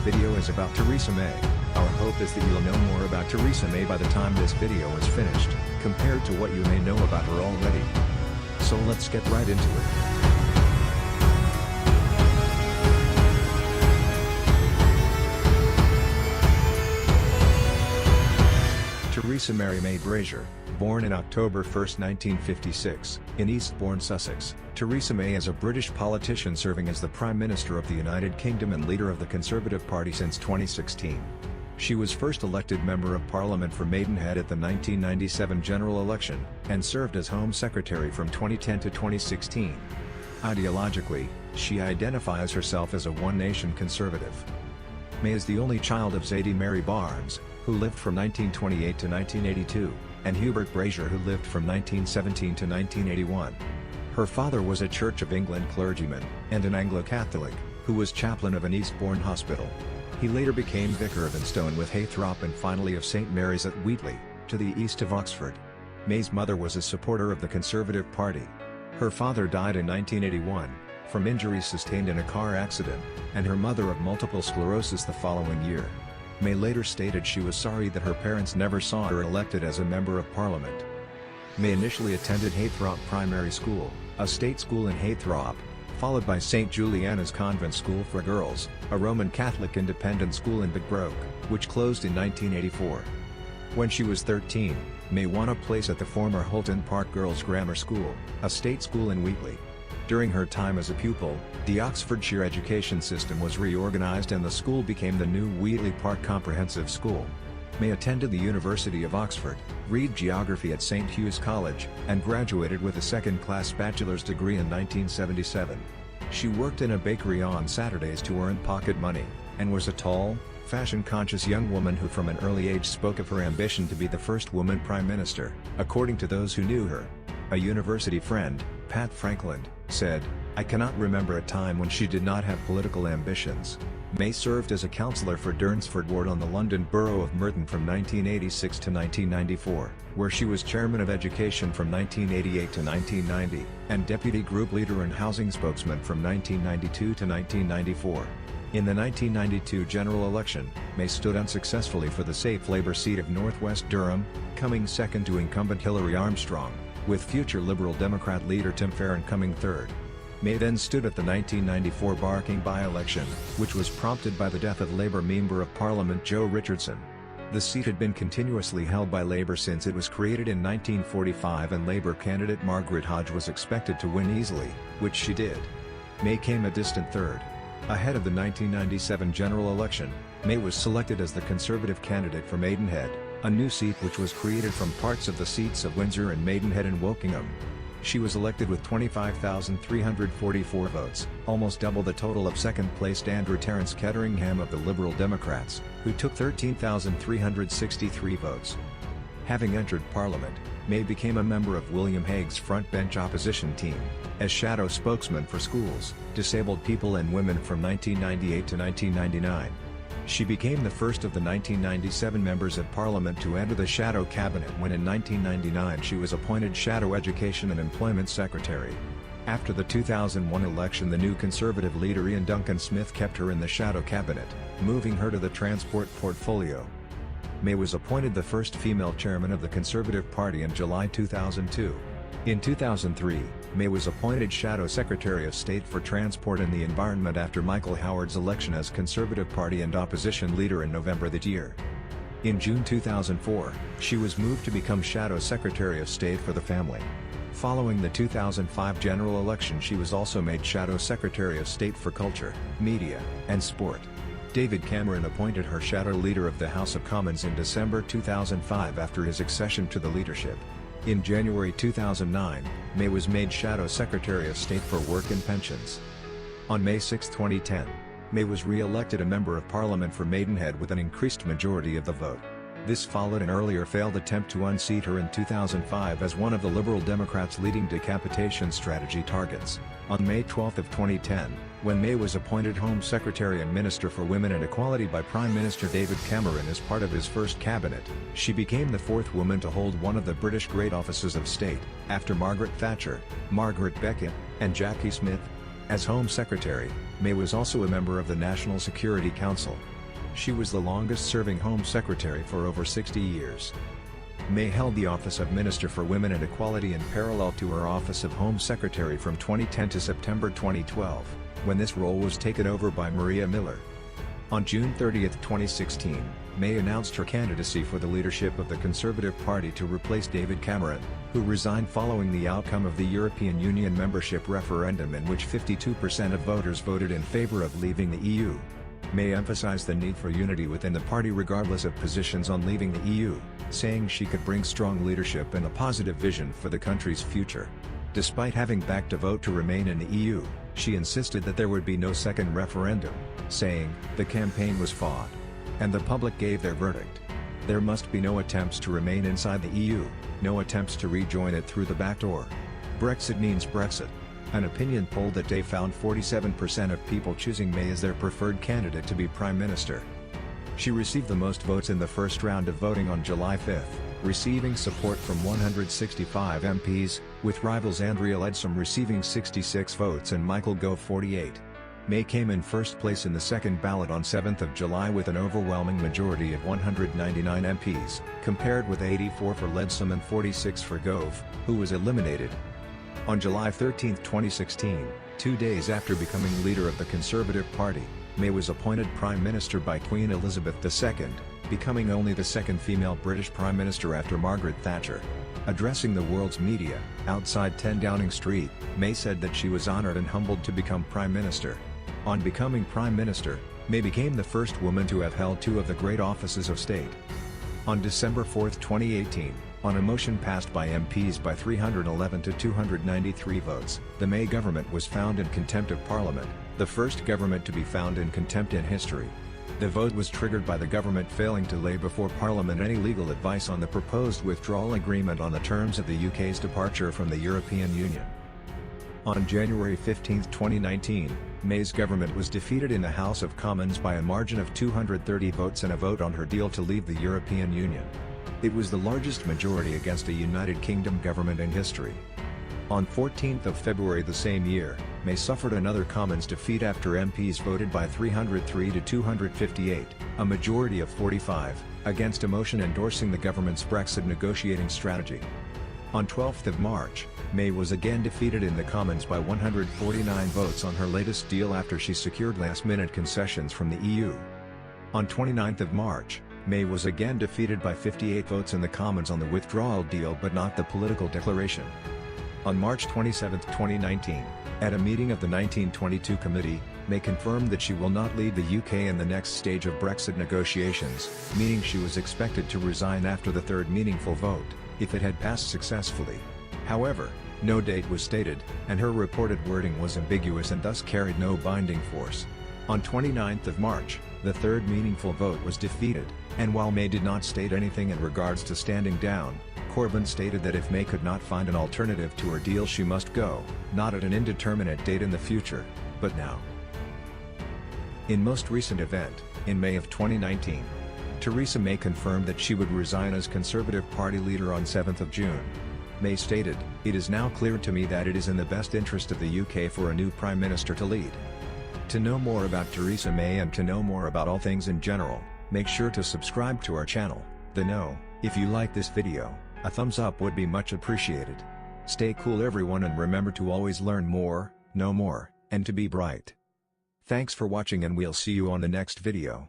video is about Theresa May. Our hope is that you'll know more about Theresa May by the time this video is finished, compared to what you may know about her already. So let's get right into it. Theresa Mary May Brazier, born in October 1, 1956, in Eastbourne, Sussex, Theresa May is a British politician serving as the Prime Minister of the United Kingdom and leader of the Conservative Party since 2016. She was first elected Member of Parliament for Maidenhead at the 1997 general election, and served as Home Secretary from 2010 to 2016. Ideologically, she identifies herself as a one-nation conservative. May is the only child of Zadie Mary Barnes, who lived from 1928 to 1982, and Hubert Brazier, who lived from 1917 to 1981. Her father was a Church of England clergyman, and an Anglo-Catholic, who was chaplain of an Eastbourne hospital. He later became Vicar of Instone with Haythrop and finally of St Mary's at Wheatley, to the east of Oxford. May's mother was a supporter of the Conservative Party. Her father died in 1981, from injuries sustained in a car accident, and her mother of multiple sclerosis the following year. May later stated she was sorry that her parents never saw her elected as a Member of Parliament. May initially attended Haythrop Primary School, a state school in Haythrop, followed by St Juliana's Convent School for Girls, a Roman Catholic independent school in Bigbroke, which closed in 1984. When she was 13, May won a place at the former Holton Park Girls' Grammar School, a state school in Wheatley. During her time as a pupil, the Oxfordshire education system was reorganised and the school became the new Wheatley Park Comprehensive School. May attended the University of Oxford, read geography at St Hugh's College, and graduated with a second-class bachelor's degree in 1977. She worked in a bakery on Saturdays to earn pocket money, and was a tall, fashion-conscious young woman who from an early age spoke of her ambition to be the first woman Prime Minister, according to those who knew her. A university friend, Pat Franklin, said, "I cannot remember a time when she did not have political ambitions." May served as a councillor for Durnsford Ward on the London Borough of Merton from 1986 to 1994, where she was Chairman of Education from 1988 to 1990, and Deputy Group Leader and Housing Spokesman from 1992 to 1994. In the 1992 general election, May stood unsuccessfully for the safe Labour seat of North West Durham, coming second to incumbent Hilary Armstrong, with future Liberal Democrat leader Tim Farron coming third. May then stood at the 1994 Barking by-election, which was prompted by the death of Labour Member of Parliament Joe Richardson. The seat had been continuously held by Labour since it was created in 1945, and Labour candidate Margaret Hodge was expected to win easily, which she did. May came a distant third. Ahead of the 1997 general election, May was selected as the Conservative candidate for Maidenhead, a new seat which was created from parts of the seats of Windsor and Maidenhead and Wokingham. She was elected with 25,344 votes, almost double the total of second-placed Andrew Terence Ketteringham of the Liberal Democrats, who took 13,363 votes. Having entered Parliament, May became a member of William Hague's frontbench opposition team, as shadow spokesman for schools, disabled people and women from 1998 to 1999. She became the first of the 1997 members of Parliament to enter the Shadow Cabinet when in 1999 she was appointed Shadow Education and Employment Secretary. After the 2001 election, the new Conservative leader Ian Duncan Smith kept her in the Shadow Cabinet, moving her to the transport portfolio. May was appointed the first female chairman of the Conservative Party in July 2002. In 2003, May was appointed Shadow Secretary of State for Transport and the Environment after Michael Howard's election as Conservative Party and Opposition Leader in November that year. In June 2004, she was moved to become Shadow Secretary of State for the Family. Following the 2005 general election, she was also made Shadow Secretary of State for Culture, Media, and Sport. David Cameron appointed her Shadow Leader of the House of Commons in December 2005 after his accession to the leadership. In January 2009, May was made Shadow Secretary of State for Work and Pensions. On May 6, 2010, May was re-elected a Member of Parliament for Maidenhead with an increased majority of the vote. This followed an earlier failed attempt to unseat her in 2005 as one of the Liberal Democrats' leading decapitation strategy targets. On May 12 of 2010, when May was appointed Home Secretary and Minister for Women and Equality by Prime Minister David Cameron as part of his first cabinet, she became the fourth woman to hold one of the British great offices of state, after Margaret Thatcher, Margaret Beckett, and Jackie Smith. As Home Secretary, May was also a member of the National Security Council, She was the longest-serving Home Secretary for over 60 years. May held the office of Minister for Women and Equality in parallel to her office of Home Secretary from 2010 to September 2012, when this role was taken over by Maria Miller. On June 30, 2016, May announced her candidacy for the leadership of the Conservative Party to replace David Cameron, who resigned following the outcome of the European Union membership referendum in which 52% of voters voted in favour of leaving the EU. May emphasised the need for unity within the party regardless of positions on leaving the EU, saying she could bring strong leadership and a positive vision for the country's future. Despite having backed a vote to remain in the EU, she insisted that there would be no second referendum, saying, "The campaign was fought. And the public gave their verdict. There must be no attempts to remain inside the EU, no attempts to rejoin it through the back door. Brexit means Brexit." An opinion poll that day found 47% of people choosing May as their preferred candidate to be Prime Minister. She received the most votes in the first round of voting on July 5, receiving support from 165 MPs, with rivals Andrea Leadsom receiving 66 votes and Michael Gove 48. May came in first place in the second ballot on 7th of July with an overwhelming majority of 199 MPs, compared with 84 for Leadsom and 46 for Gove, who was eliminated. On July 13, 2016, 2 days after becoming leader of the Conservative Party, May was appointed Prime Minister by Queen Elizabeth II, becoming only the second female British Prime Minister after Margaret Thatcher. Addressing the world's media, outside 10 Downing Street, May said that she was honoured and humbled to become Prime Minister. On becoming Prime Minister, May became the first woman to have held two of the great offices of state. On December 4, 2018, on a motion passed by MPs by 311 to 293 votes, the May government was found in contempt of Parliament, the first government to be found in contempt in history. The vote was triggered by the government failing to lay before Parliament any legal advice on the proposed withdrawal agreement on the terms of the UK's departure from the European Union. On January 15, 2019, May's government was defeated in the House of Commons by a margin of 230 votes in a vote on her deal to leave the European Union. It was the largest majority against a United Kingdom government in history. On 14 February the same year, May suffered another Commons defeat after MPs voted by 303 to 258, a majority of 45, against a motion endorsing the government's Brexit negotiating strategy. On 12 March, May was again defeated in the Commons by 149 votes on her latest deal after she secured last-minute concessions from the EU. On 29 March, May was again defeated by 58 votes in the Commons on the withdrawal deal but not the political declaration. On March 27, 2019, at a meeting of the 1922 Committee, May confirmed that she will not leave the UK in the next stage of Brexit negotiations, meaning she was expected to resign after the third meaningful vote, if it had passed successfully. However, no date was stated, and her reported wording was ambiguous and thus carried no binding force. On 29 March, the third meaningful vote was defeated, and while May did not state anything in regards to standing down, Corbyn stated that if May could not find an alternative to her deal she must go, not at an indeterminate date in the future, but now. In most recent event, in May of 2019, Theresa May confirmed that she would resign as Conservative Party leader on 7th of June. May stated, "It is now clear to me that it is in the best interest of the UK for a new Prime Minister to lead." To know more about Theresa May and to know more about all things in general, make sure to subscribe to our channel, The Know. If you like this video, a thumbs up would be much appreciated. Stay cool everyone and remember to always learn more, know more, and to be bright. Thanks for watching and we'll see you on the next video.